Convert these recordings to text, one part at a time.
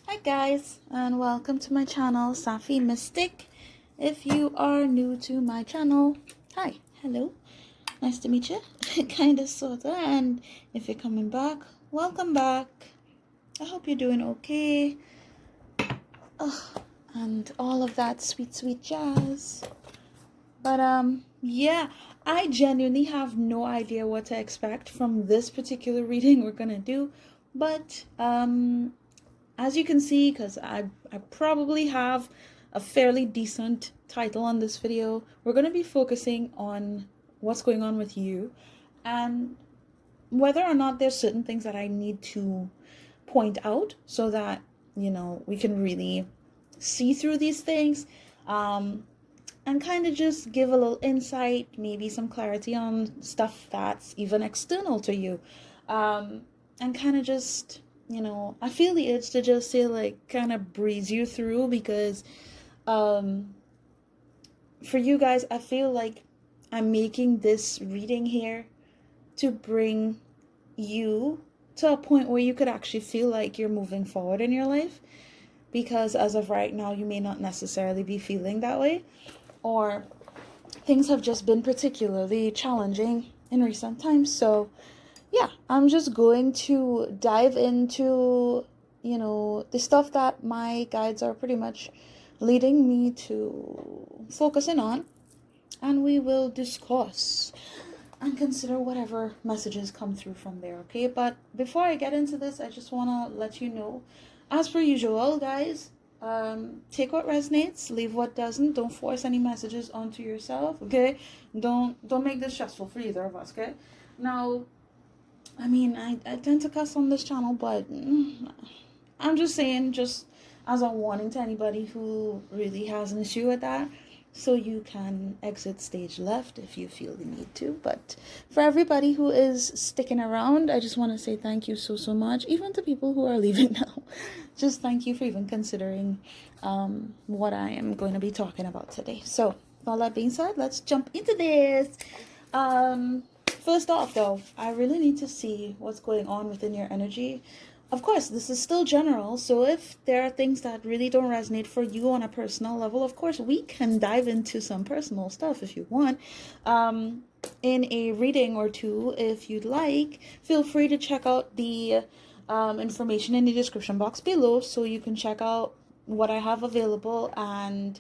Hi guys, and welcome to my channel, Safi Mystic. If you are new to my channel, hi, hello, nice to meet you, kinda, sorta, and if you're coming back, welcome back. I hope you're doing okay, and all of that sweet jazz. But yeah, I genuinely have no idea what to expect from this particular reading we're gonna do, but as you can see, because I probably have a fairly decent title on this video, we're going to be focusing on what's going on with you and whether or not there's certain things that I need to point out so that, we can really see through these things and kind of just give a little insight, maybe some clarity on stuff that's even external to you. And kind of just, I feel the urge to just say, like, kind of breeze you through because for you guys, I feel like I'm making this reading here to bring you to a point where you could actually feel like you're moving forward in your life, because as of right now, you may not necessarily be feeling that way, or things have just been particularly challenging in recent times. So yeah, I'm just going to dive into, the stuff that my guides are pretty much leading me to focus in on, and we will discuss and consider whatever messages come through from there, okay? But before I get into this, I just want to let you know, as per usual, guys, take what resonates, leave what doesn't. Don't force any messages onto yourself, okay? Don't make this stressful for either of us, okay? Now, I mean, I tend to cuss on this channel, but I'm just saying, just as a warning to anybody who really has an issue with that, so you can exit stage left if you feel the need to. But for everybody who is sticking around, I just want to say thank you so much. Even to people who are leaving now, just thank you for even considering what I am going to be talking about today. So with all that being said, let's jump into this. First off, though, I really need to see what's going on within your energy. Of course, this is still general, so if there are things that really don't resonate for you on a personal level, of course, we can dive into some personal stuff if you want. In a reading or two, if you'd like, feel free to check out the information in the description box below so you can check out what I have available, and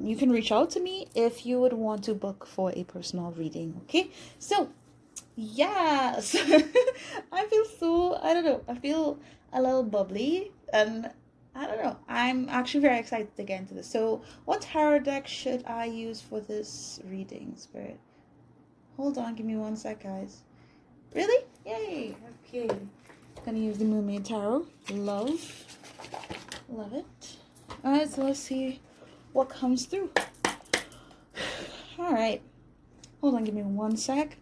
you can reach out to me if you would want to book for a personal reading, okay? So yes, I feel a little bubbly, and I don't know, I'm actually very excited to get into this. So what tarot deck should I use for this reading, Spirit? Hold on, give me one sec, guys. Really? Yay. Okay, gonna use the Mermaid Tarot. Love it. All right, so let's see what comes through. All right, hold on, give me one sec.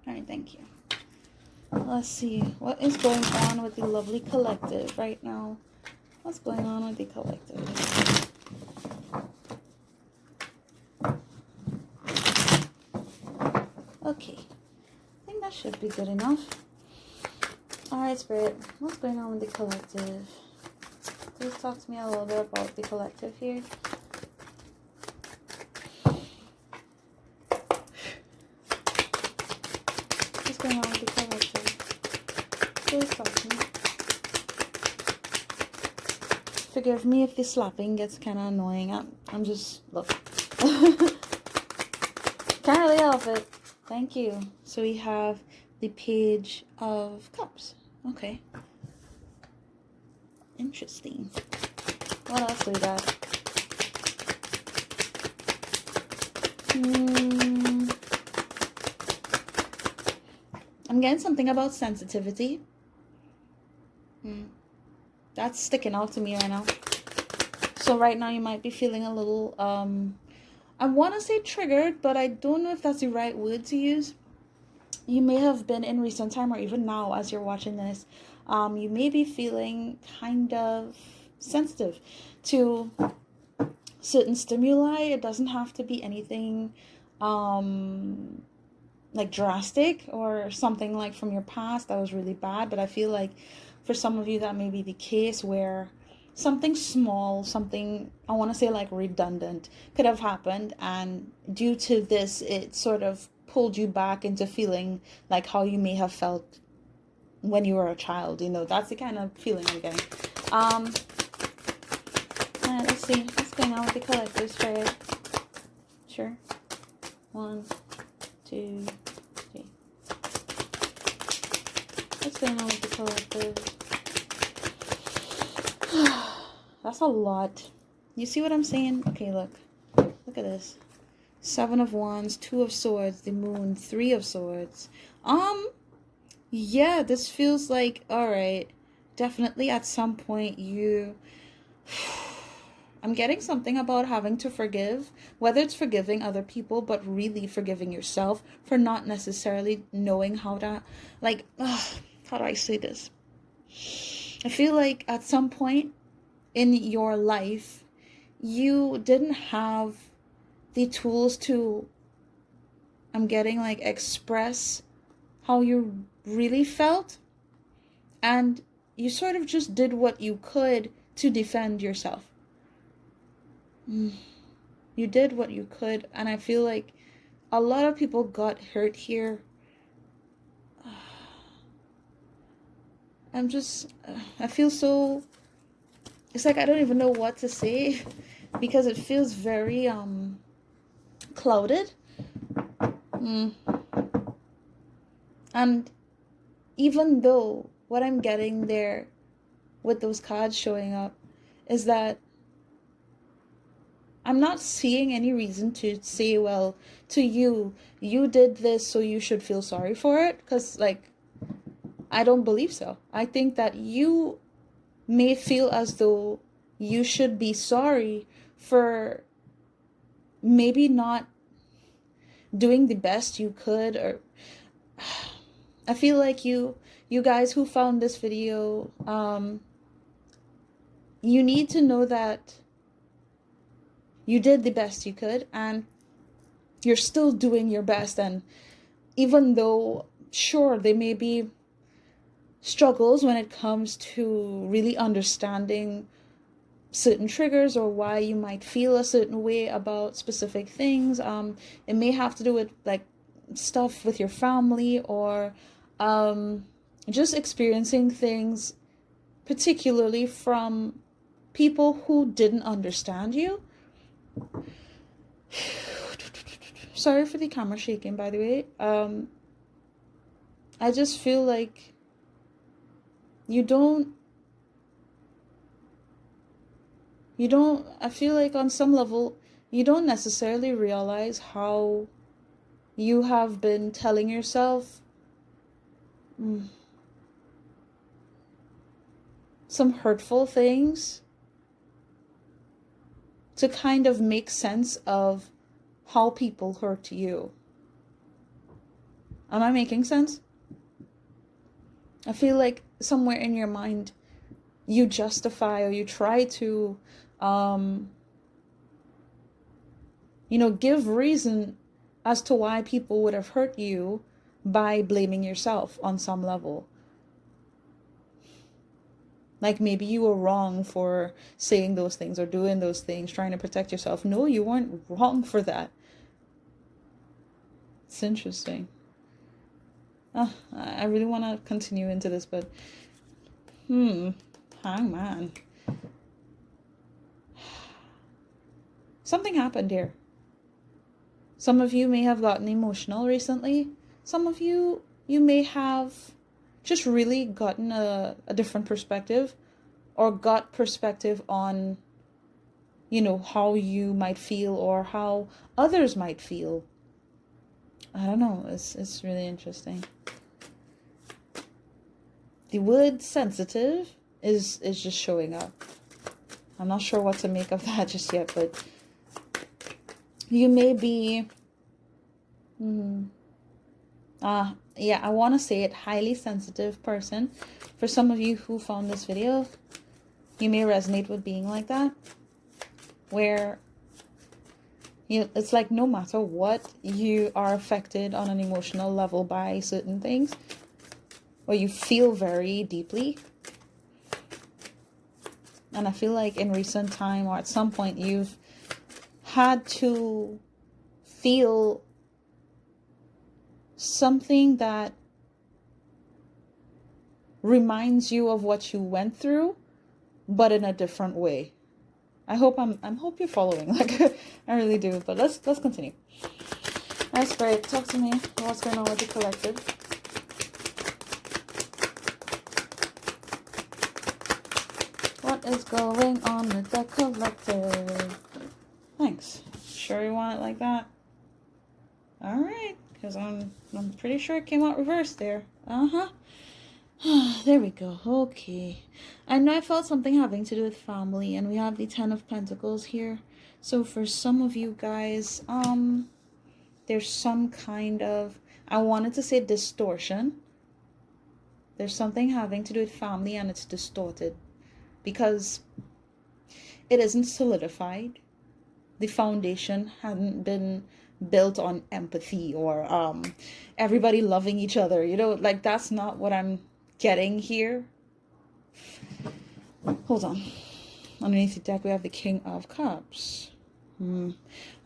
Alright, thank you. Let's see, what is going on with the lovely collective right now? What's going on with the collective? Okay, I think that should be good enough. Alright, Spirit, what's going on with the collective? Please talk to me a little bit about the collective here. What's going on with the collective? Please talk to me. Forgive me if the slapping gets kind of annoying. I'm just, look. Can't really help it. Thank you. So we have the Page of Cups. Okay. Interesting. What else do we got? I'm getting something about sensitivity. That's sticking out to me right now. So right now you might be feeling a little, I want to say triggered, but I don't know if that's the right word to use. You may have been in recent time, or even now as you're watching this, you may be feeling kind of sensitive to certain stimuli. It doesn't have to be anything like drastic, or something like from your past that was really bad. But I feel like for some of you that may be the case, where something small, something I want to say like redundant could have happened, and due to this it sort of pulled you back into feeling like how you may have felt when you were a child. You know, that's the kind of feeling I'm getting. Let's see what's going on with the collectors trade. Sure. 1, 2, 3. What's going on with the collectors? That's a lot. You see what I'm saying? Okay, look at this. 7 of Wands, 2 of Swords, the Moon, 3 of Swords. Yeah, this feels like, all right, definitely at some point I'm getting something about having to forgive, whether it's forgiving other people, but really forgiving yourself for not necessarily knowing how to, like, how do I say this? I feel like at some point in your life, you didn't have the tools to, I'm getting like, express how you really felt, and you sort of just did what you could to defend yourself. You did what you could, and I feel like a lot of people got hurt here. I feel so, it's like I don't even know what to say, because it feels very clouded. And even though what I'm getting there with those cards showing up is that I'm not seeing any reason to say, well, to you did this, so you should feel sorry for it. Because, like, I don't believe so. I think that you may feel as though you should be sorry for maybe not doing the best you could. Or I feel like you guys who found this video, you need to know that you did the best you could, and you're still doing your best. And even though, sure, there may be struggles when it comes to really understanding certain triggers or why you might feel a certain way about specific things, it may have to do with like stuff with your family, or just experiencing things particularly from people who didn't understand you. Sorry for the camera shaking, by the way. I just feel like I feel like on some level, you don't necessarily realize how you have been telling yourself some hurtful things to kind of make sense of how people hurt you. Am I making sense? I feel like somewhere in your mind, you justify, or you try to, give reason as to why people would have hurt you by blaming yourself on some level. Like maybe you were wrong for saying those things or doing those things, trying to protect yourself. No, you weren't wrong for that. It's interesting. I really want to continue into this, but hangman. Something happened here. Some of you may have gotten emotional recently. Some of you may have just really gotten a different perspective, or got perspective on, how you might feel or how others might feel. I don't know. It's really interesting. The word sensitive is just showing up. I'm not sure what to make of that just yet, but you may be, I want to say it, highly sensitive person. For some of you who found this video, you may resonate with being like that, where It's like no matter what, you are affected on an emotional level by certain things, or you feel very deeply. And I feel like in recent time, or at some point, you've had to feel something that reminds you of what you went through, but in a different way. I hope hope you're following. Like I really do. But let's continue. All right, Spirit, talk to me. What's going on with the collective? What is going on with the collective? Thanks. Sure you want it like that? All right, because I'm pretty sure it came out reversed there. There we go. Okay. I know I felt something having to do with family, and we have the Ten of Pentacles here. So for some of you guys, there's some kind of, I wanted to say distortion. There's something having to do with family, and it's distorted because it isn't solidified. The foundation hadn't been built on empathy or everybody loving each other. You know, like that's not what I'm getting here. Hold on. Underneath the deck, we have the King of Cups.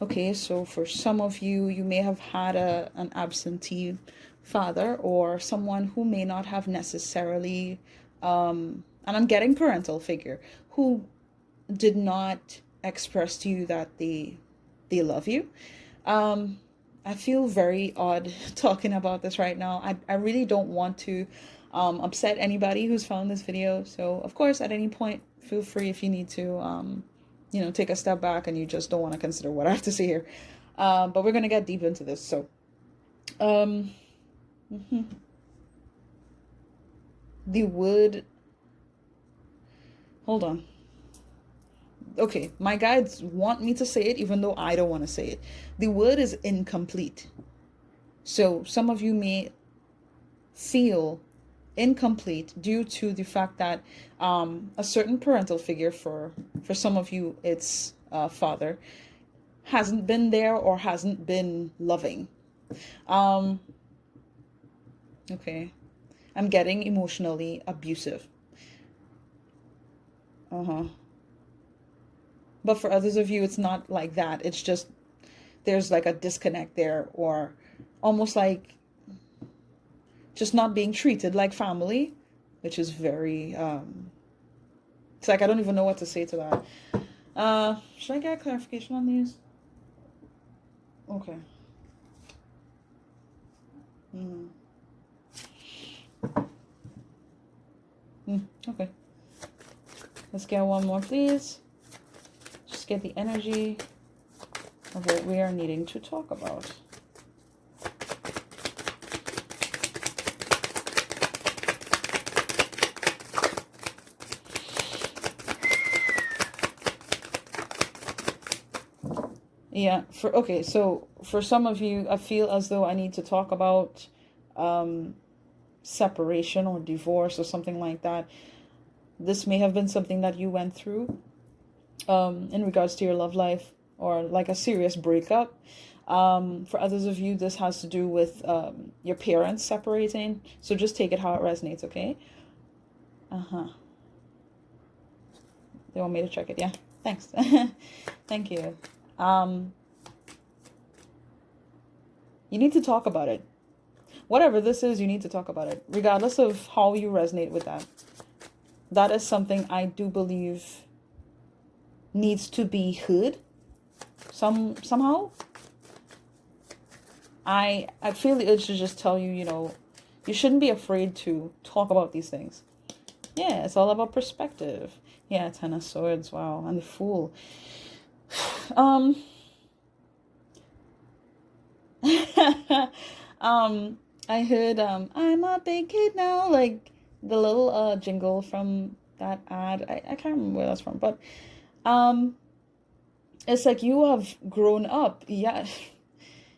Okay, so for some of you, you may have had an absentee father or someone who may not have necessarily, and I'm getting parental figure, who did not express to you that they love you. I feel very odd talking about this right now. I really don't want to upset anybody who's found this video. So of course, at any point, feel free if you need to, take a step back and you just don't want to consider what I have to say here. But we're going to get deep into this. So, the word, hold on. Okay, my guides want me to say it even though I don't want to say it. The word is incomplete. So some of you may feel incomplete due to the fact that a certain parental figure, for some of you it's father, hasn't been there or hasn't been loving. Okay, I'm getting emotionally abusive. But for others of you, it's not like that. It's just there's like a disconnect there, or almost like just not being treated like family, which is very, it's like I don't even know what to say to that. Should I get clarification on these? Okay. Okay. Let's get one more, please. Just get the energy of what we are needing to talk about. Yeah, so for some of you, I feel as though I need to talk about separation or divorce or something like that. This may have been something that you went through in regards to your love life, or like a serious breakup. For others of you, this has to do with your parents separating. So just take it how it resonates, okay? They want me to check it, yeah. Thanks. Thank you. You need to talk about it. Whatever this is, you need to talk about it, regardless of how you resonate with that. That is something I do believe needs to be heard somehow. I feel the urge to just tell you, you shouldn't be afraid to talk about these things. Yeah, it's all about perspective. Yeah, Ten of Swords, wow, and the Fool. I heard I'm a big kid now, like the little jingle from that ad. I can't remember where that's from, but it's like you have grown up. Yeah,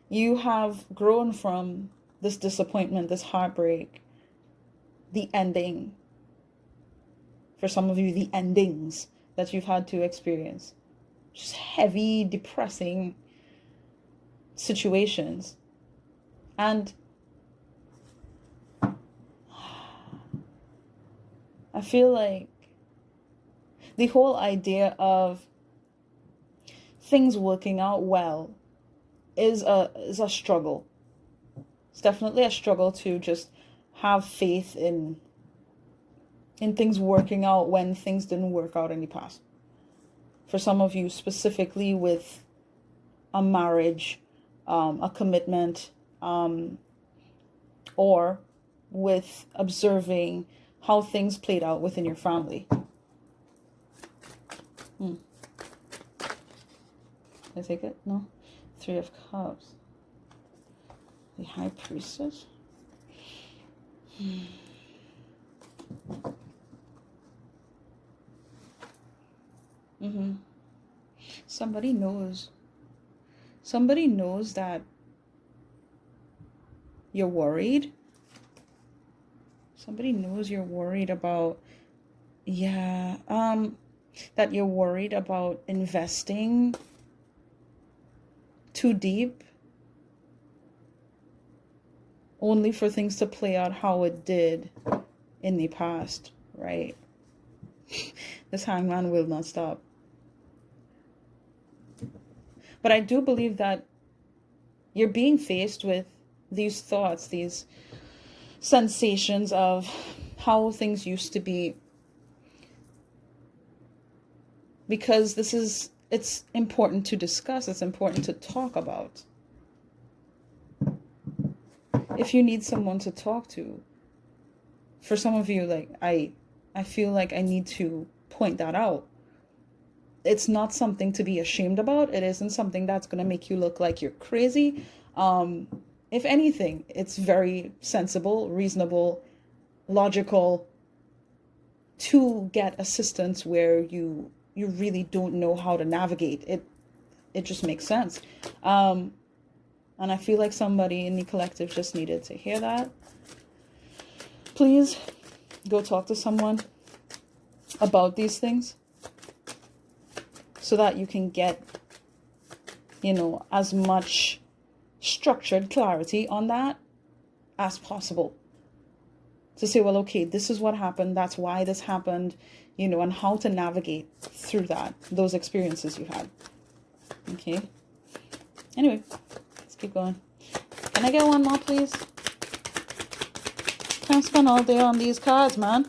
you have grown from this disappointment, this heartbreak, the ending. For some of you, the endings that you've had to experience. Just heavy, depressing, situations. And I feel like the whole idea of things working out well is a struggle. It's definitely a struggle to just have faith in things working out when things didn't work out in the past. For some of you, specifically with a marriage, a commitment, or with observing how things played out within your family. Did I take it? No? 3 of Cups. The High Priestess. Somebody knows. Somebody knows that you're worried. Somebody knows you're worried about, that you're worried about investing too deep only for things to play out how it did in the past, right? This hangman will not stop. But I do believe that you're being faced with these thoughts, these sensations of how things used to be, because it's important to discuss, it's important to talk about. If you need someone to talk to, for some of you, like I feel like I need to point that out. It's not something to be ashamed about. It isn't something that's going to make you look like you're crazy. If anything, it's very sensible, reasonable, logical to get assistance where you really don't know how to navigate it. It just makes sense. And I feel like somebody in the collective just needed to hear that. Please go talk to someone about these things so that you can get, as much structured clarity on that as possible. To say, well, okay, this is what happened. That's why this happened, and how to navigate through those experiences you had. Okay. Anyway, let's keep going. Can I get one more, please? Can't spend all day on these cards, man.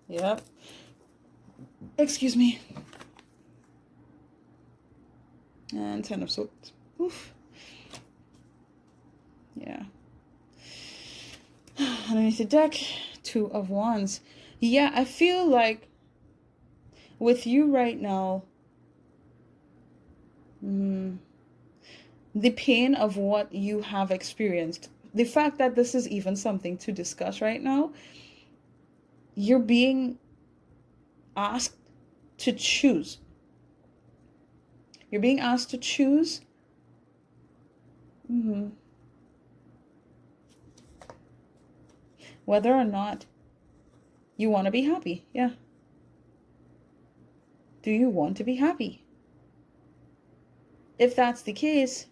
Yep. Excuse me. And 10 of Swords. Oof. Yeah. Underneath the deck, 2 of Wands. Yeah, I feel like with you right now, the pain of what you have experienced, the fact that this is even something to discuss right now, you're being asked to choose. You're being asked to choose. Whether or not you want to be happy. Yeah. Do you want to be happy? If that's the case,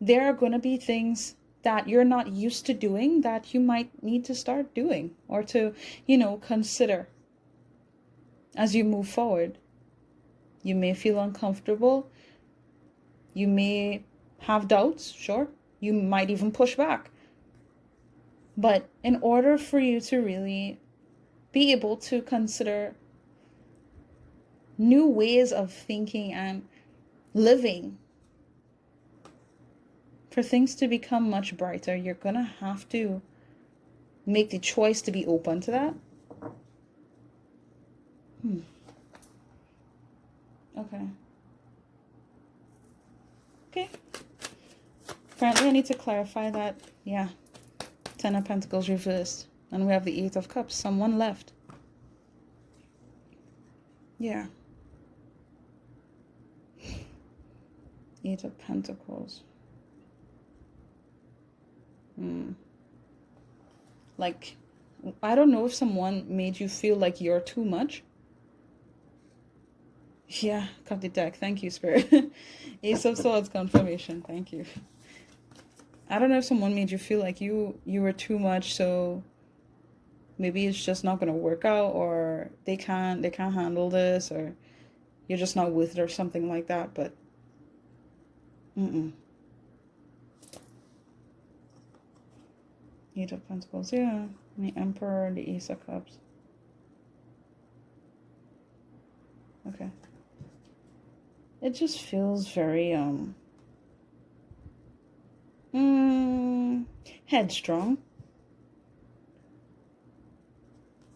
there are going to be things that you're not used to doing that you might need to start doing or to, consider as you move forward. You may feel uncomfortable. You may have doubts, sure. You might even push back. But in order for you to really be able to consider new ways of thinking and living, for things to become much brighter, you're going to have to make the choice to be open to that. Okay. Apparently I need to clarify that, 10 of Pentacles reversed. And we have the 8 of Cups. Someone left. Yeah. 8 of Pentacles. Like I don't know if someone made you feel like you're too much. Yeah, cut the deck. Thank you, Spirit. Ace of Swords confirmation. Thank you. I don't know if someone made you feel like you were too much, so maybe it's just not gonna work out, or they can't handle this, or you're just not with it, or something like that. But Eight of Pentacles, yeah. And the Emperor, the Ace of Cups. Okay. It just feels very headstrong.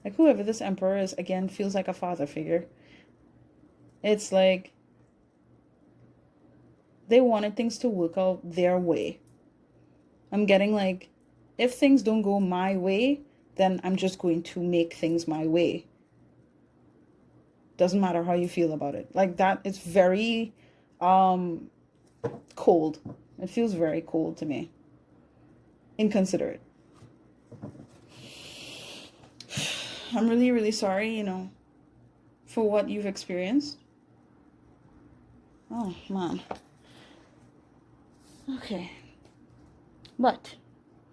Like whoever this Emperor is, again, feels like a father figure. It's like they wanted things to work out their way. I'm getting like, if things don't go my way, then I'm just going to make things my way. Doesn't matter how you feel about it. Like that, it's very cold. It feels very cold to me. Inconsiderate. I'm really, really sorry, for what you've experienced. Oh, man. Okay. But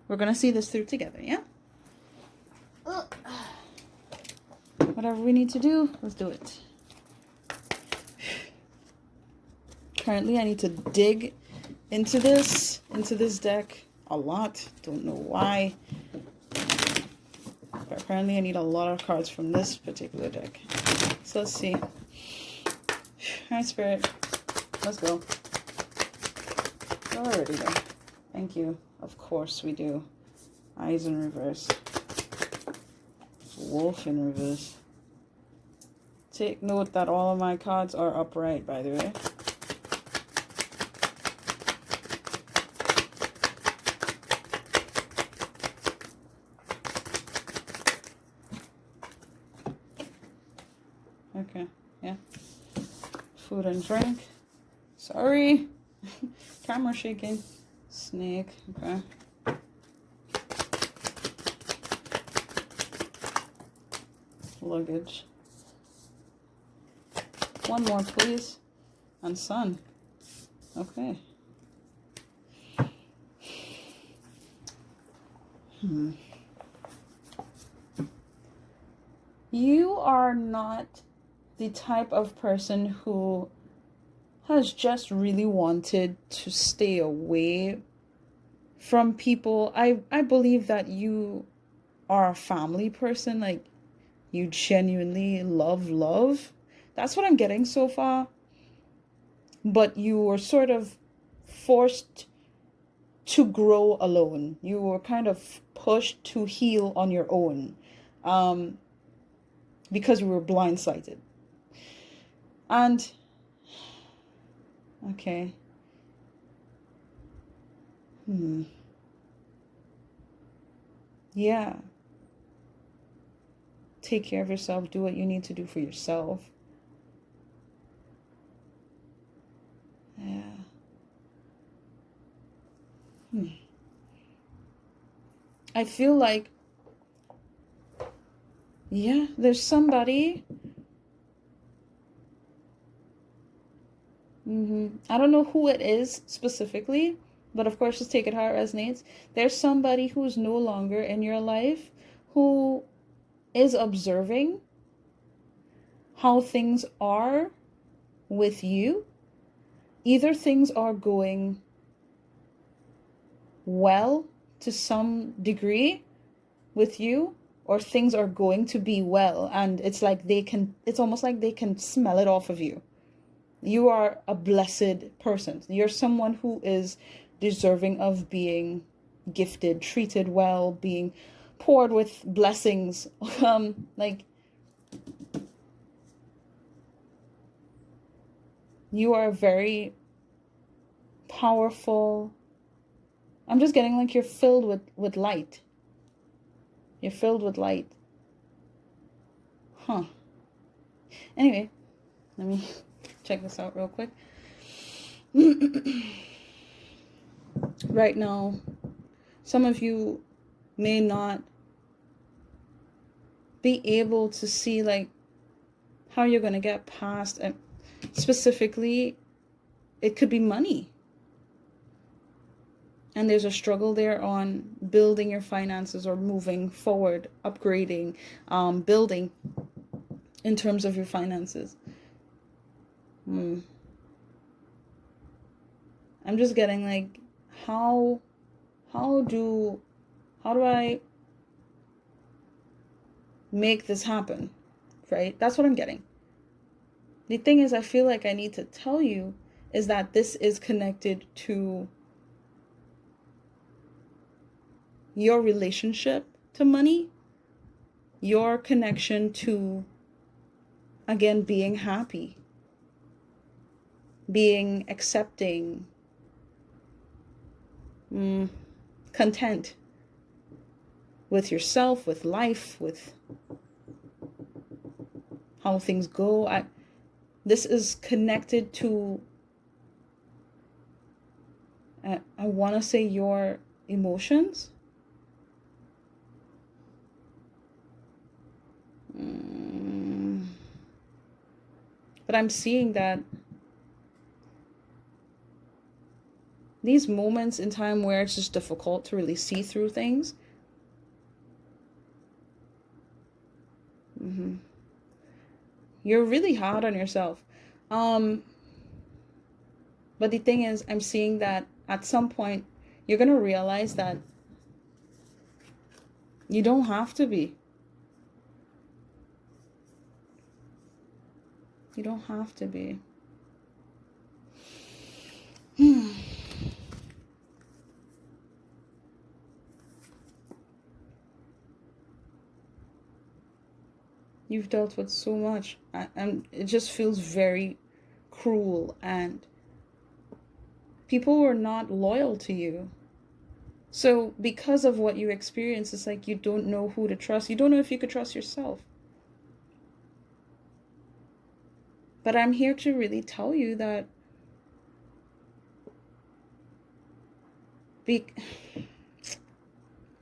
we're going to see this through together, yeah? Whatever we need to do, let's do it. Currently, I need to dig into this deck a lot. Don't know why. But apparently, I need a lot of cards from this particular deck. So let's see. Alright, Spirit. Let's go. Alrighty then. Thank you. Of course we do. Eyes in reverse. Wolf in reverse. Take note that all of my cards are upright, by the way. Okay, yeah. Food and drink. Sorry. Camera shaking. Snake, okay. Luggage. One more, please. And sun. Okay. You are not the type of person who has just really wanted to stay away from people. I believe that you are a family person. Like, you genuinely love. That's what I'm getting so far. But you were sort of forced to grow alone. You were kind of pushed to heal on your own. Because you were blindsided. And okay. Yeah. Take care of yourself. Do what you need to do for yourself. Yeah. I feel like, yeah, there's somebody. I don't know who it is specifically, but of course, just take it how it resonates. There's somebody who's no longer in your life who is observing how things are with you. Either things are going well to some degree with you, or things are going to be well, and it's like it's almost like they can smell it off of you. You are a blessed person. You're someone who is deserving of being gifted, treated well, being poured with blessings. Like, you are very powerful. I'm just getting like you're filled with light. You're filled with light. Anyway, let me check this out real quick. Right now, some of you may not be able to see like how you're going to get past, and specifically it could be money. And there's a struggle there on building your finances or moving forward, upgrading, building in terms of your finances. I'm just getting like, how do I make this happen, right? That's what I'm getting. The thing is, I feel like I need to tell you is that this is connected to your relationship to money, your connection to, again, being happy, being accepting, content with yourself, with life, with how things go. This is connected to, I want to say, your emotions. But I'm seeing that these moments in time where it's just difficult to really see through things, you're really hard on yourself. But the thing is, I'm seeing that at some point you're going to realize that you don't have to be. You don't have to be. You've dealt with so much, and it just feels very cruel, and people were not loyal to you. So because of what you experienced, it's like you don't know who to trust. You don't know if you could trust yourself. But I'm here to really tell you that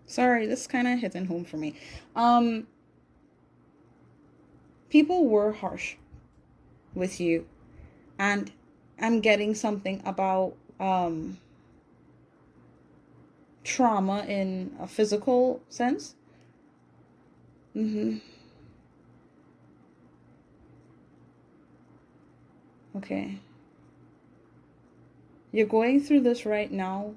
sorry, this kind of hitting home for me. People were harsh with you, and I'm getting something about trauma in a physical sense. Okay. You're going through this right now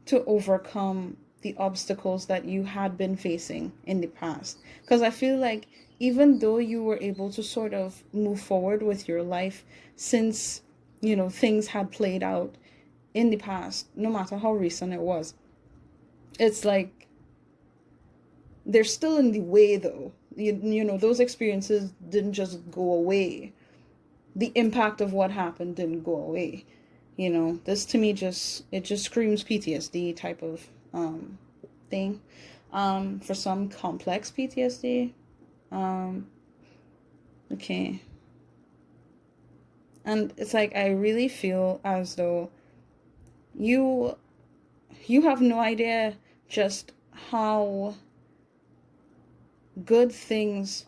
to overcome the obstacles that you had been facing in the past. Because I feel like even though you were able to sort of move forward with your life since, things had played out in the past, no matter how recent it was, it's like they're still in the way though. Those experiences didn't just go away. The impact of what happened didn't go away. This to me just screams PTSD type of thing. For some, complex PTSD. Okay. And it's like, I really feel as though you have no idea just how good things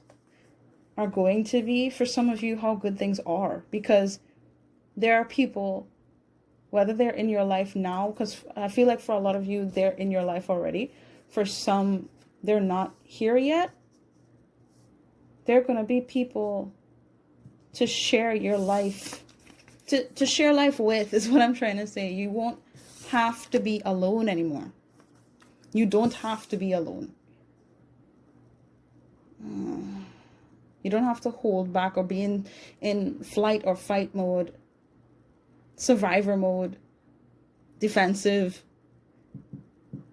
are going to be. For some of you, how good things are, because there are people, whether they're in your life now, because I feel like for a lot of you, they're in your life already. For some, they're not here yet. They're going to be people to share your life, to share life with, is what I'm trying to say. You won't have to be alone anymore. You don't have to be alone. You don't have to hold back or be in flight or fight mode, survivor mode, defensive.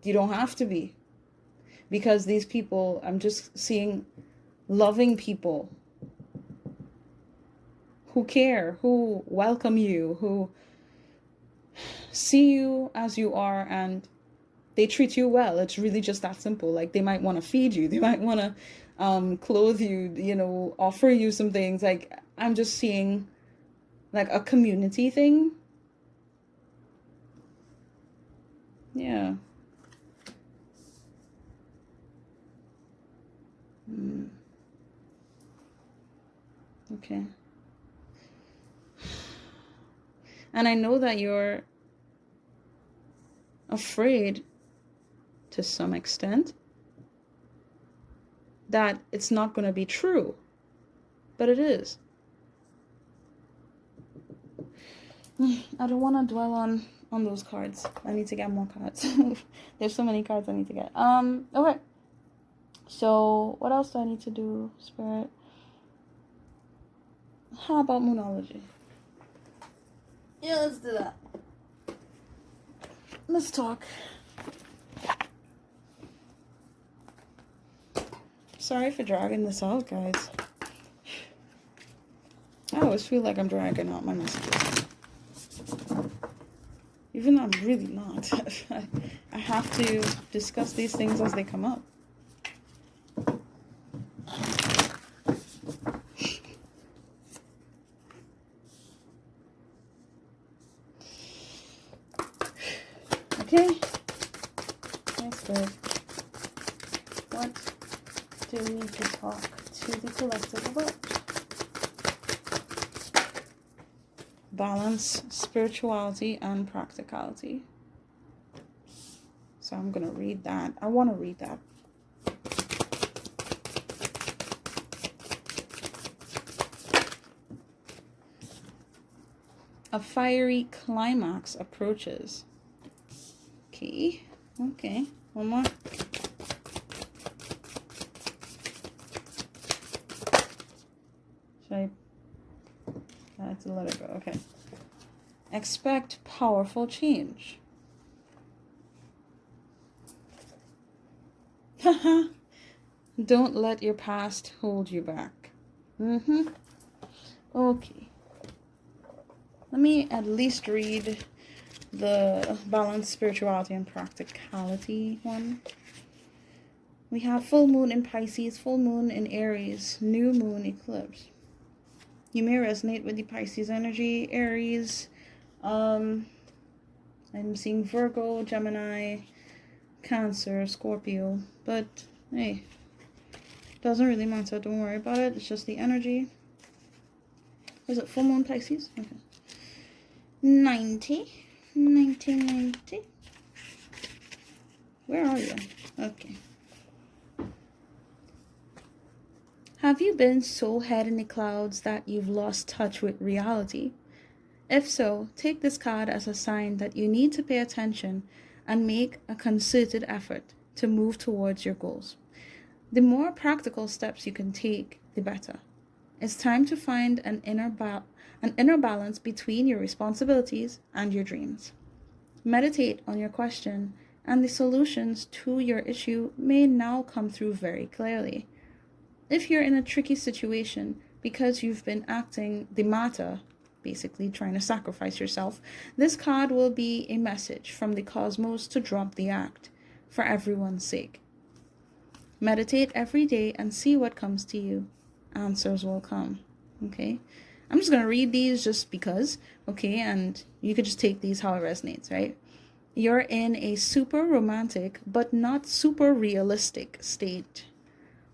You don't have to be. Because these people, I'm just seeing loving people who care, who welcome you, who see you as you are, and they treat you well. It's really just that simple. Like, they might want to feed you. They might want to clothe you, offer you some things. Like, I'm just seeing like a community thing. Yeah. Okay. And I know that you're afraid to some extent that it's not going to be true, but it is. I don't want to dwell on those cards. I need to get more cards. There's so many cards I need to get. Okay. So what else do I need to do, Spirit? How about moonology? Yeah, let's do that. Let's talk. Sorry for dragging this out, guys. I always feel like I'm dragging out my messages. Even though I'm really not. I have to discuss these things as they come up. Okay. That's good. What do we need to talk to the collective about? Balance, spirituality, and practicality. So I'm going to read that. I want to read that. A fiery climax approaches. Okay. Okay. One more. Should I have to let it go? Okay. Expect powerful change. Haha. Don't let your past hold you back. Okay. Let me at least read the balance, spirituality, and practicality one. We have full moon in Pisces, full moon in Aries, new moon eclipse. You may resonate with the Pisces energy, Aries. I'm seeing Virgo, Gemini, Cancer, Scorpio. But hey, doesn't really matter. Don't worry about it. It's just the energy. Was it full moon Pisces? Okay. 1990. Where are you? Okay. Have you been so head in the clouds that you've lost touch with reality? If so, take this card as a sign that you need to pay attention and make a concerted effort to move towards your goals. The more practical steps you can take, the better. It's time to find an inner balance between your responsibilities and your dreams. Meditate on your question, and the solutions to your issue may now come through very clearly. If you're in a tricky situation because you've been acting the martyr, basically trying to sacrifice yourself, this card will be a message from the cosmos to drop the act for everyone's sake. Meditate every day and see what comes to you. Answers will come. Okay? I'm just going to read these just because, okay? And you could just take these how it resonates, right? You're in a super romantic but not super realistic state.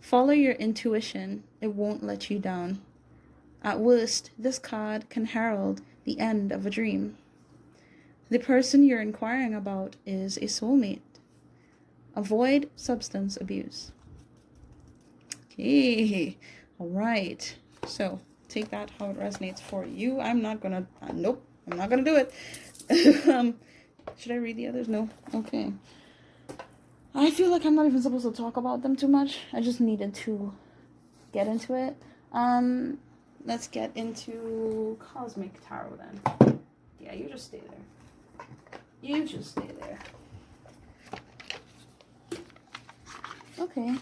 Follow your intuition. It won't let you down. At worst, this card can herald the end of a dream. The person you're inquiring about is a soulmate. Avoid substance abuse. Okay. All right. So take that how it resonates for you. I'm not going to, nope, I'm not going to do it. Should I read the others? No. Okay. I feel like I'm not even supposed to talk about them too much. I just needed to get into it. Let's get into Cosmic Tarot then. Yeah, you just stay there. You just stay there. Okay.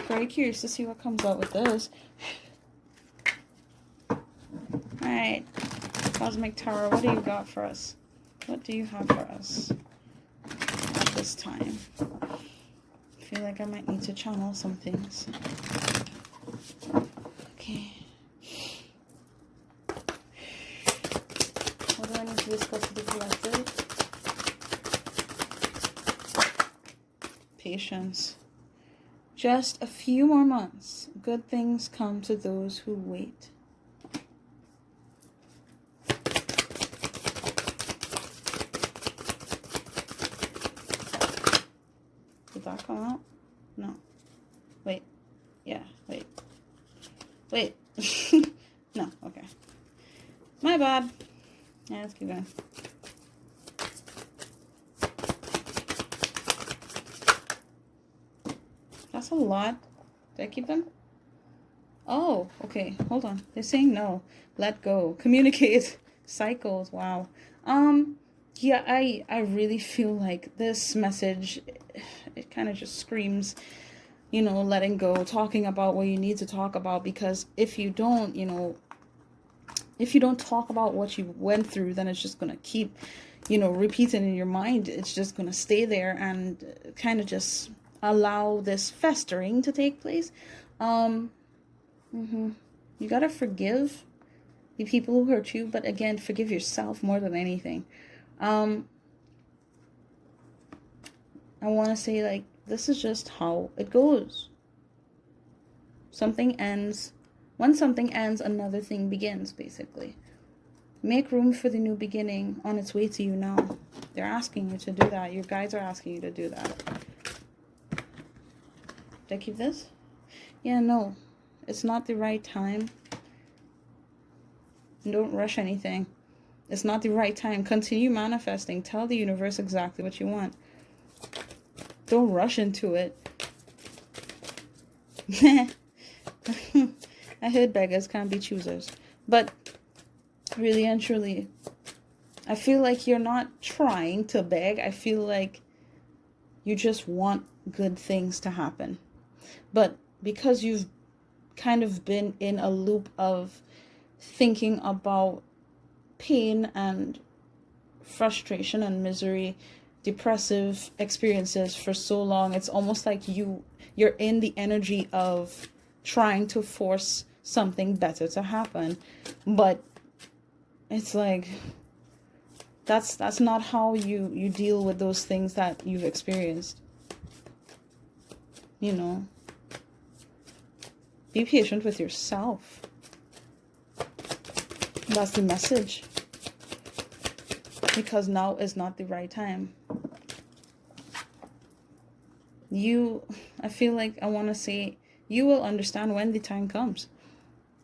Very curious to see what comes out with this. Alright. Cosmic Tarot, what do you got for us? What do you have for us at this time? I feel like I might need to channel some things. Okay. What do I need to discuss with the collective? Patience. Just a few more months. Good things come to those who wait. Did that come out? No. Wait. Yeah, wait. Wait. No, okay. My bad. Yeah, let's keep going. That's a lot. Did I keep them? Oh, okay. Hold on. They're saying no. Let go. Communicate. Cycles. Wow. Yeah, I really feel like this message, it kind of just screams, letting go, talking about what you need to talk about, because if you don't, if you don't talk about what you went through, then it's just going to keep, repeating in your mind. It's just going to stay there and kind of just allow this festering to take place. You got to forgive the people who hurt you, but again, forgive yourself more than anything. I want to say, like, this is just how it goes. Something ends. When something ends, another thing begins, basically. Make room for the new beginning on its way to you now. They're asking you to do that. Your guides are asking you to do that. Did I keep this? Yeah, no. It's not the right time. Don't rush anything. It's not the right time. Continue manifesting. Tell the universe exactly what you want. Don't rush into it. I heard beggars can't be choosers. But really and truly, I feel like you're not trying to beg. I feel like you just want good things to happen. But because you've kind of been in a loop of thinking about pain and frustration and misery, depressive experiences for so long, it's almost like you're in the energy of trying to force something better to happen. But it's like that's not how you deal with those things that you've experienced. Be patient with yourself. That's the message. Because now is not the right time. I feel like I want to say, you will understand when the time comes.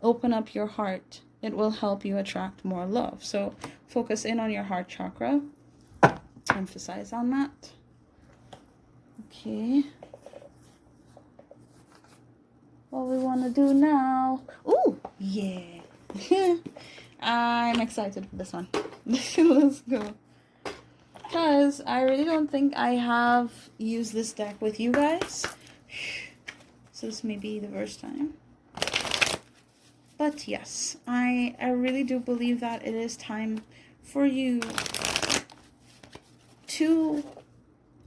Open up your heart. It will help you attract more love. So focus in on your heart chakra. Emphasize on that. Okay. What we want to do now. Ooh, yeah. I'm excited for this one. Let's go. Because I really don't think I have used this deck with you guys. So this may be the first time. But yes, I really do believe that it is time for you to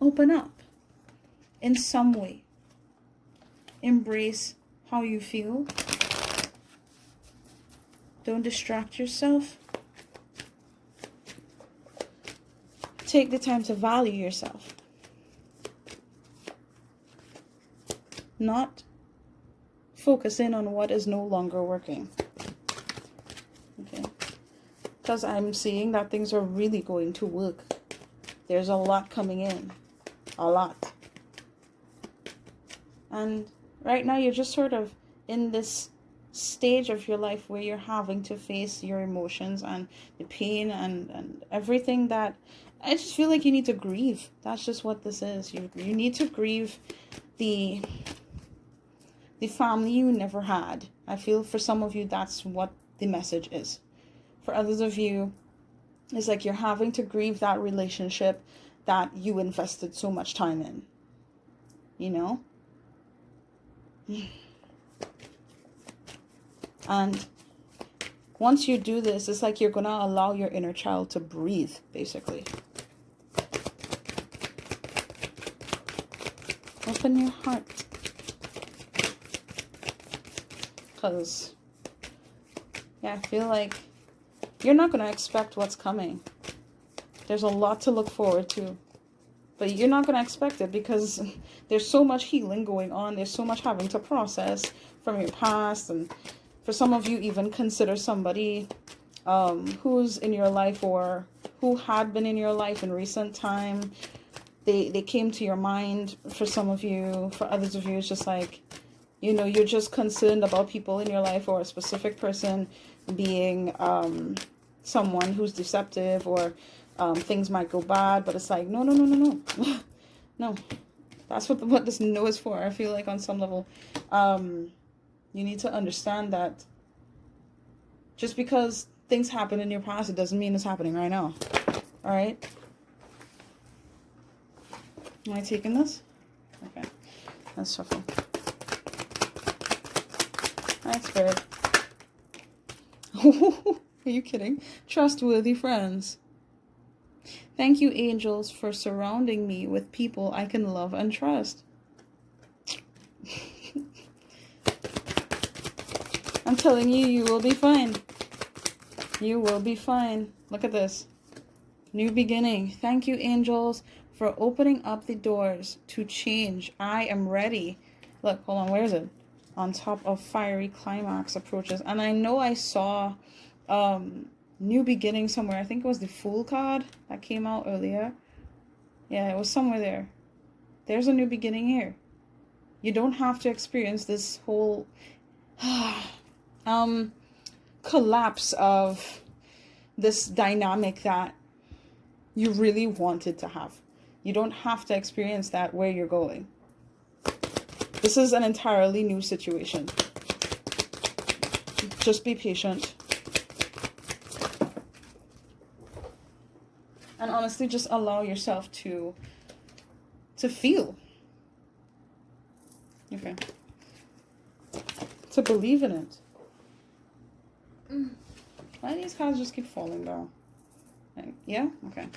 open up in some way. Embrace how you feel. Don't distract yourself. Take the time to value yourself. Not focus in on what is no longer working. Okay. Because I'm seeing that things are really going to work. There's a lot coming in. A lot. And right now you're just sort of in this stage of your life where you're having to face your emotions and the pain and everything that I just feel like you need to grieve. That's just what this is. You need to grieve the family you never had. I feel for some of you that's what the message is. For others of you, it's like you're having to grieve that relationship that you invested so much time in. And once you do this, it's like you're going to allow your inner child to breathe, basically. Open your heart. Because, yeah, I feel like you're not going to expect what's coming. There's a lot to look forward to. But you're not going to expect it because there's so much healing going on. There's so much having to process from your past. And for some of you, even consider somebody who's in your life or who had been in your life in recent time. They came to your mind for some of you. For others of you, it's just like, you know, you're just concerned about people in your life or a specific person being someone who's deceptive or things might go bad. But it's like, no. No. That's what this no is for. I feel like on some level, you need to understand that just because things happen in your past, it doesn't mean it's happening right now. All right? Am I taking this? Okay. Let's shuffle. That's Spirit. Are you kidding? Trustworthy friends. Thank you, angels, for surrounding me with people I can love and trust. I'm telling you, you will be fine. You will be fine. Look at this. New beginning. Thank you, angels, for opening up the doors to change. I am ready. Look, hold on. Where is it? On top of fiery climax approaches. And I know I saw new beginning somewhere. I think it was the Fool card that came out earlier. Yeah, it was somewhere there. There's a new beginning here. You don't have to experience this whole collapse of this dynamic that you really wanted to have. You don't have to experience that where you're going. This is an entirely new situation. Just be patient. And honestly, just allow yourself to feel. Okay. To believe in it. Why do these cards just keep falling down? Yeah? Okay.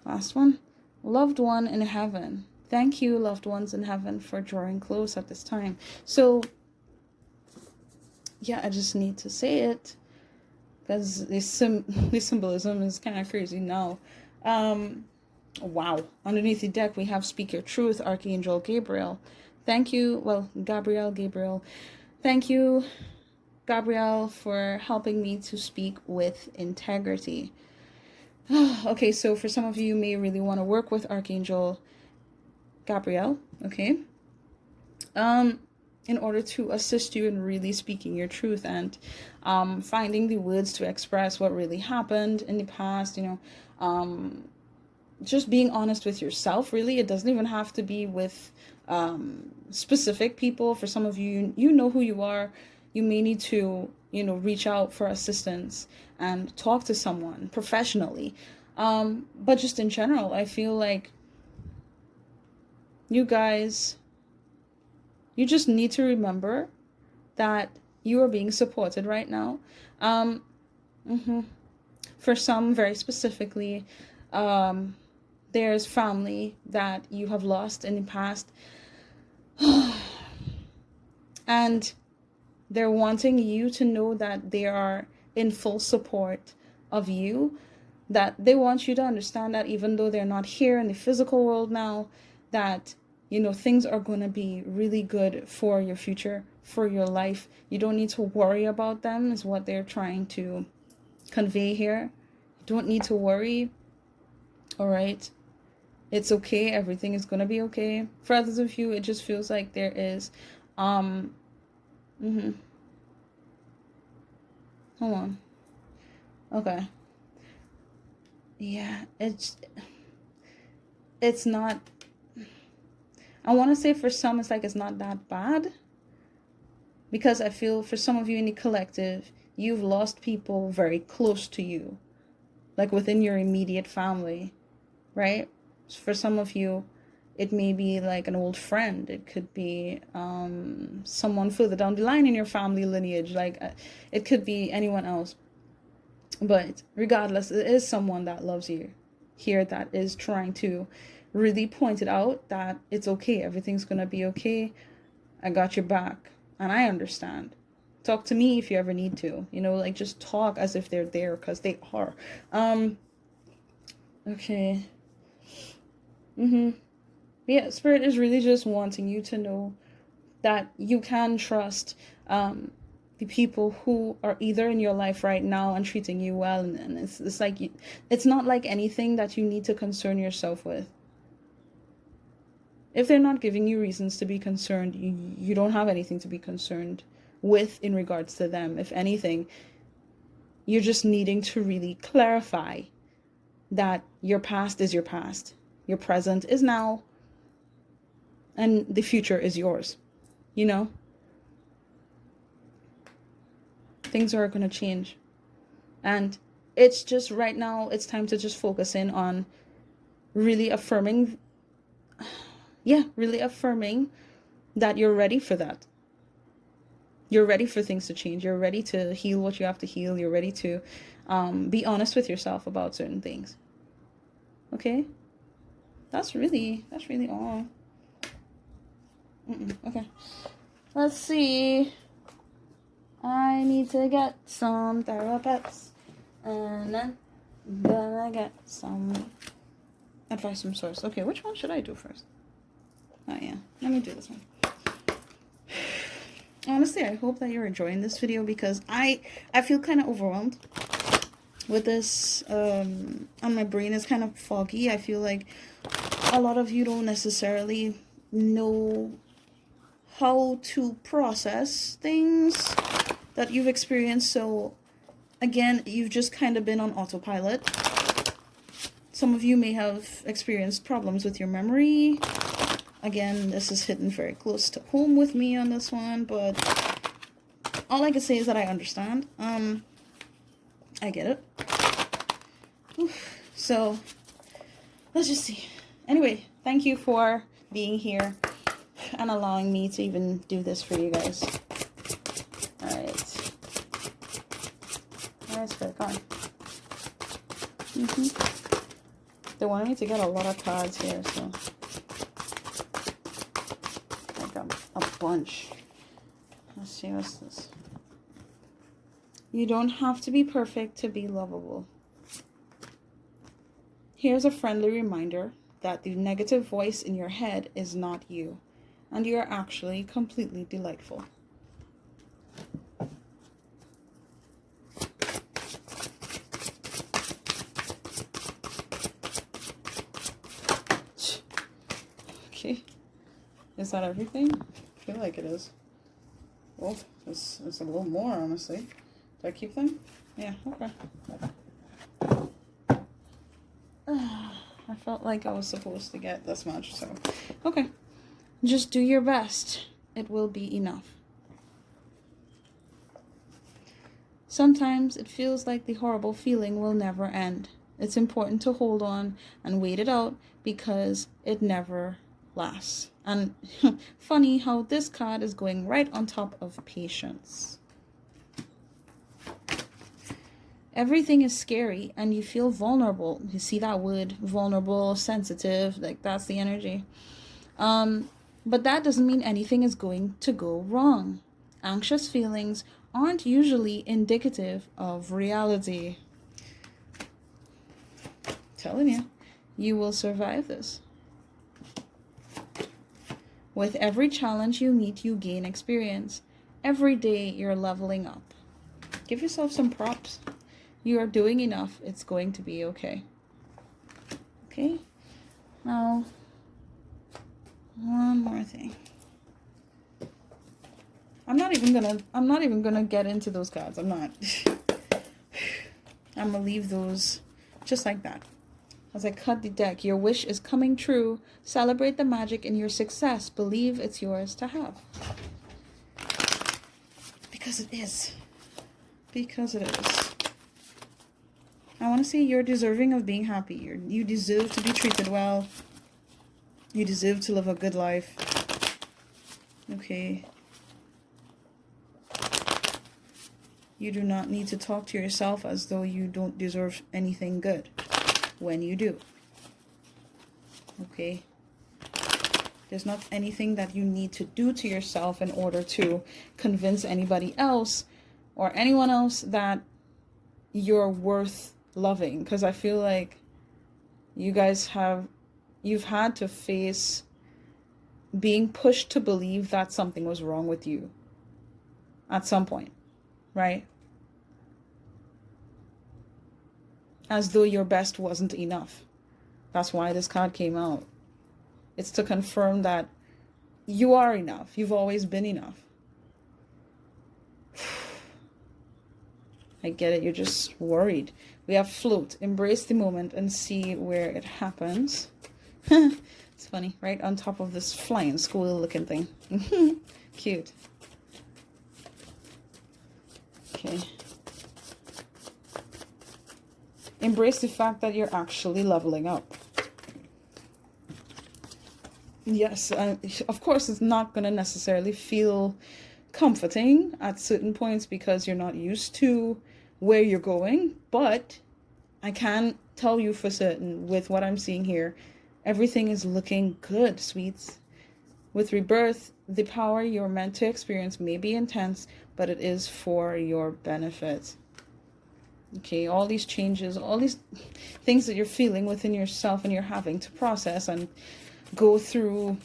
Last one. Loved one in heaven. Thank you, loved ones in heaven, for drawing close at this time. So, yeah, I just need to say it because the symbolism is kind of crazy now. Wow. Underneath the deck, we have Speak Your Truth, Archangel Gabriel. Thank you. Well, Gabriel. Thank you, Gabriel, for helping me to speak with integrity. Okay, so for some of you, you may really want to work with Archangel Gabriel, okay? In order to assist you in really speaking your truth and finding the words to express what really happened in the past, you know, just being honest with yourself, really. It doesn't even have to be with specific people. For some of you, you know who you are. You may need to, you know, reach out for assistance and talk to someone professionally. But just in general, I feel like you guys, you just need to remember that you are being supported right now. For some, very specifically, there's family that you have lost in the past. And they're wanting you to know that they are in full support of you. That they want you to understand that even though they're not here in the physical world now, that, you know, things are going to be really good for your future, for your life. You don't need to worry about them, is what they're trying to convey here. You don't need to worry. All right. It's okay. Everything is going to be okay. For others of you, it just feels like there is, hold on. Okay. Yeah, it's not, I want to say for some, it's like it's not that bad. Because I feel for some of you in the collective, you've lost people very close to you. Like within your immediate family, right? For some of you, it may be like an old friend. It could be someone further down the line in your family lineage. Like it could be anyone else. But regardless, it is someone that loves you here, that is trying to really point it out that it's okay. Everything's going to be okay. I got your back. And I understand. Talk to me if you ever need to. You know, like just talk as if they're there, because they are. Okay. Yeah, Spirit is really just wanting you to know that you can trust the people who are either in your life right now and treating you well, and it's like it's not like anything that you need to concern yourself with. If they're not giving you reasons to be concerned, you don't have anything to be concerned with in regards to them. If anything, you're just needing to really clarify that your past is your past, your present is now, and the future is yours. You know, things are going to change, and it's just right now it's time to just focus in on really affirming, really affirming that you're ready for that. You're ready for things to change. You're ready to heal what you have to heal. You're ready to be honest with yourself about certain things. Okay, that's really all. Okay, let's see. I need to get some therapists, and then I get some advice from source. Okay, which one should I do first? Oh yeah, let me do this one. Honestly, I hope that you're enjoying this video, because I feel kind of overwhelmed with this, and my brain is kind of foggy. I feel like a lot of you don't necessarily know how to process things that you've experienced. So again, you've just kind of been on autopilot. Some of you may have experienced problems with your memory. Again, this is hitting very close to home with me on this one, but all I can say is that I understand. I get it. Oof. So, let's just see. Anyway, thank you for being here and allowing me to even do this for you guys. Alright. Alright, Spirit, come on. They wanted me to get a lot of cards here, so... a bunch. Let's see, what's this? You don't have to be perfect to be lovable. Here's a friendly reminder that the negative voice in your head is not you, and you are actually completely delightful. Okay. Is that everything? I feel like it is. Well, it's a little more, honestly. Do I keep them? Yeah, okay. I felt like I was supposed to get this much, so... Okay. Just do your best. It will be enough. Sometimes it feels like the horrible feeling will never end. It's important to hold on and wait it out, because it never lasts. And funny how this card is going right on top of patience. Everything is scary and you feel vulnerable. You see that word, vulnerable, sensitive, like that's the energy. But that doesn't mean anything is going to go wrong. Anxious feelings aren't usually indicative of reality. I'm telling you, you will survive this. With every challenge you meet, you gain experience. Every day you're leveling up. Give yourself some props. You are doing enough. It's going to be okay. Okay? Now, one more thing. I'm not even gonna get into those cards. I'm not. I'm gonna leave those just like that. As I cut the deck, your wish is coming true. Celebrate the magic in your success. Believe it's yours to have. Because it is. Because it is. I want to say you're deserving of being happy. You deserve to be treated well. You deserve to live a good life. Okay. You do not need to talk to yourself as though you don't deserve anything good. When you do. Okay? There's not anything that you need to do to yourself in order to convince anybody else or anyone else that you're worth loving. Because I feel like you guys have you've had to face being pushed to believe that something was wrong with you at some point, right? As though your best wasn't enough. That's why this card came out. It's to confirm that you are enough. You've always been enough. I get it. You're just worried. We have float. Embrace the moment and see where it happens. It's funny, right on top of this flying squirrel looking thing. Cute. Okay. Embrace the fact that you're actually leveling up. Yes, of course, it's not going to necessarily feel comforting at certain points because you're not used to where you're going, but I can tell you for certain with what I'm seeing here, everything is looking good, sweets. With rebirth, the power you're meant to experience may be intense, but it is for your benefit. Okay, all these changes, all these things that you're feeling within yourself and you're having to process and go through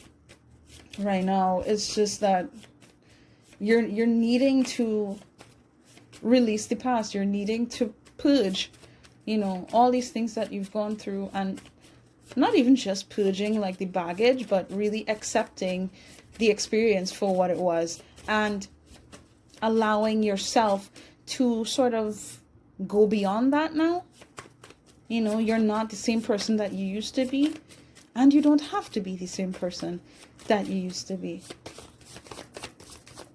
right now, it's just that you're needing to release the past. You're needing to purge, all these things that you've gone through, and not even just purging like the baggage, but really accepting the experience for what it was and allowing yourself to sort of go beyond that now. You're not the same person that you used to be, and you don't have to be the same person that you used to be.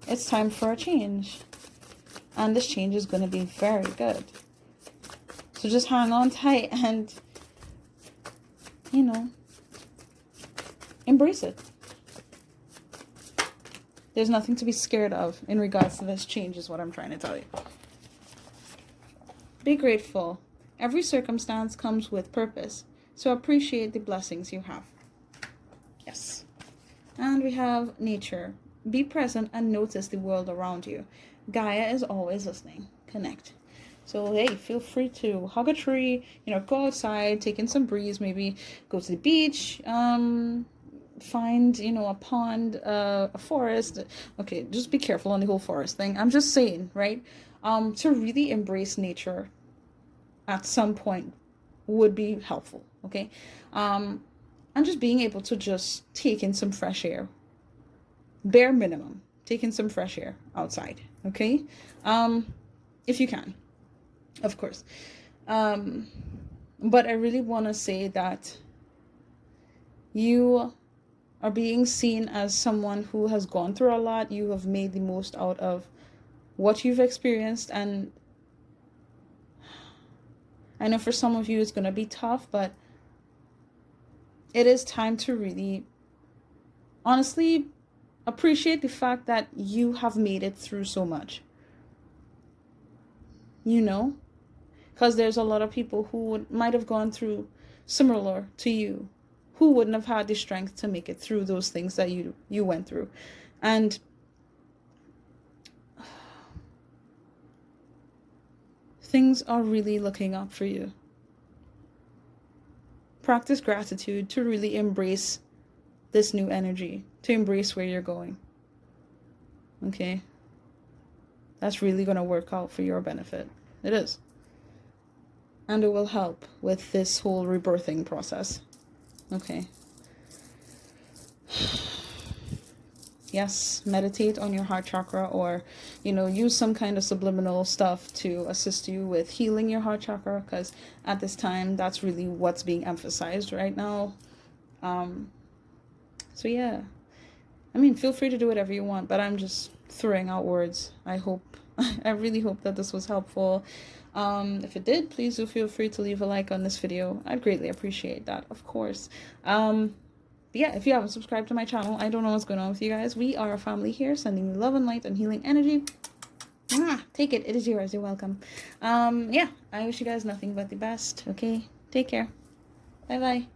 It's time for a change, and this change is going to be very good. So just hang on tight and, embrace it. There's nothing to be scared of in regards to this change, is what I'm trying to tell you. Be grateful. Every circumstance comes with purpose, so appreciate the blessings you have. Yes. And we have nature. Be present and notice the world around you. Gaia is always listening. Connect. So, hey, feel free to hug a tree, go outside, take in some breeze, maybe go to the beach, find, a pond, a forest. Okay, just be careful on the whole forest thing. I'm just saying, right? To really embrace nature at some point would be helpful, okay? And just being able to just take in some fresh air. Bare minimum, take in some fresh air outside, okay? If you can, of course. But I really want to say that you are being seen as someone who has gone through a lot. You have made the most out of what you've experienced, and I know for some of you it's going to be tough, but it is time to really, honestly, appreciate the fact that you have made it through so much. Because there's a lot of people who might have gone through similar to you, who wouldn't have had the strength to make it through those things that you went through. And things are really looking up for you. Practice gratitude to really embrace this new energy, to embrace where you're going. Okay? That's really going to work out for your benefit. It is. And it will help with this whole rebirthing process. Okay. Yes, meditate on your heart chakra, or, use some kind of subliminal stuff to assist you with healing your heart chakra, because at this time, that's really what's being emphasized right now. So yeah, feel free to do whatever you want, but I'm just throwing out words. I really hope that this was helpful. If it did, please do feel free to leave a like on this video. I'd greatly appreciate that, of course. But yeah, if you haven't subscribed to my channel, I don't know what's going on with you guys. We are a family here, sending you love and light and healing energy. Take it. It is yours. You're welcome. Yeah, I wish you guys nothing but the best. Okay, take care. Bye-bye.